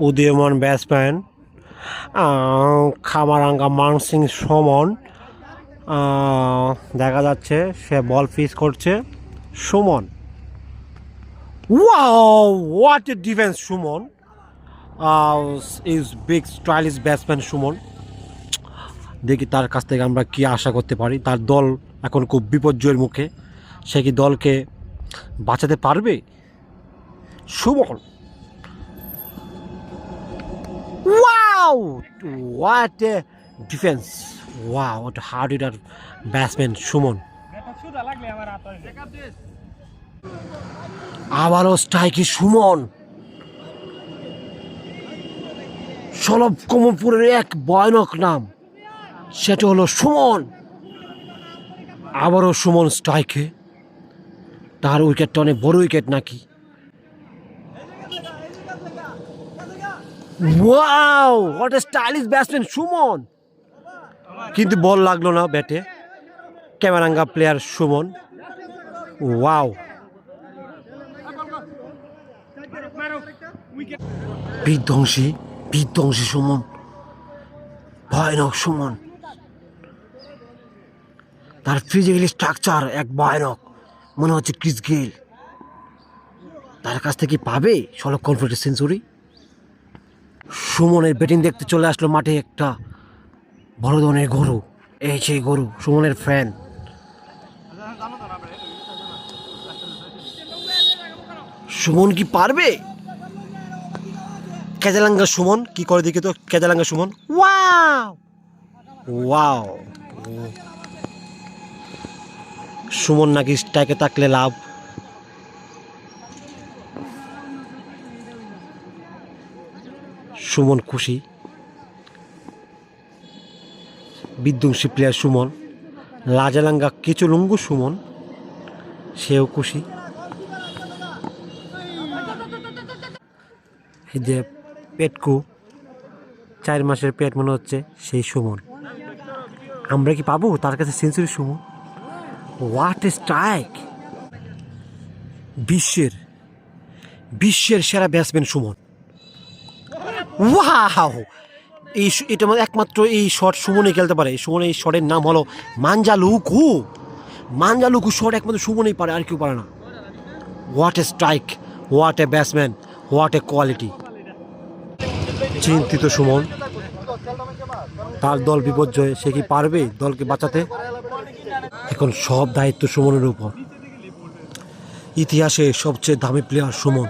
উদীয়মান ব্যাটসম্যান খামারাঙ্গা মানসিং সুমন দেখা যাচ্ছে সে বল পিচ করছে। Suman, wow, what a defence! Suman is big stylish batsman Suman. দেখি তার কাছ থেকে আমরা কি আশা করতে পারি। তার দল এখন খুব বিপর্যয়ের মুখে, সে কি দলকে বাঁচাতে পারবে? Suman, wow, what a defense! Wow, what a hard hitter batsman Suman. আবারও স্ট্রাইকে সুমন। সলভ কমলপুরের এক ভয়ানক নাম, সেটা হলো সুমন। আবারও সুমন স্ট্রাইকে। তার উইকেটটা অনেক বড় উইকেট নাকি? Wow, what a stylish batsman Suman. কিন্তু বল লাগলো না ব্যাটে। ক্যামেরাঙ্গা প্লেয়ার সুমন। ওয়াও, বিধ্বংসী বিধ্বংসী সুমন, ভয়ানক সুমন। তার ফিজিক্যালি স্ট্রাকচার এক ভয়ানক, মনে হচ্ছে ক্রিস গেইল। তার কাছ থেকে পাবে সলভ কনফিডেন্স সেঞ্চুরি? সুমনের ব্যাটিং দেখতে চলে আসলো মাঠে একটা বড় ধরনের গরু। এই সেই গরু, সুমনের ফ্যান। সুমন কি পারবে? ক্যাজালাঙ্গা সুমন কি করে দেখি তো। ক্যাজালাঙ্গা সুমন, ওয়াও ওয়াও। সুমন নাকি স্ট্রাইকে থাকলে লাভ। সুমন খুশি, বিধ্বংসী প্লেয়ার সুমন। লাজালাঙ্গা কেচুলুঙ্গু সুমন, সেও খুশি। এই যে পেটকু, 4 মাসের পেট মনে হচ্ছে, সেই সুমন। আমরা কি পাবো তার কাছে century? Suman, what a strike! বিশ্বের সেরা ব্যাটসম্যান সুমন। ওয়াও, এটা একমাত্র এই শট সুমনই খেলতে পারে। সুমন এই শটের নাম হলো মাঞ্জালুকু। মাঞ্জালুকু শট একমাত্র সুমনই পারে, আর কেউ পারে না। What a strike, what a batsman, what a quality! চিন্তিত সুমন, তার দল বিপর্যয়ে। সে কি পারবে দলকে বাঁচাতে? এখন সব দায়িত্ব সুমনের উপর। ইতিহাসে সবচেয়ে দামি প্লেয়ার সুমন।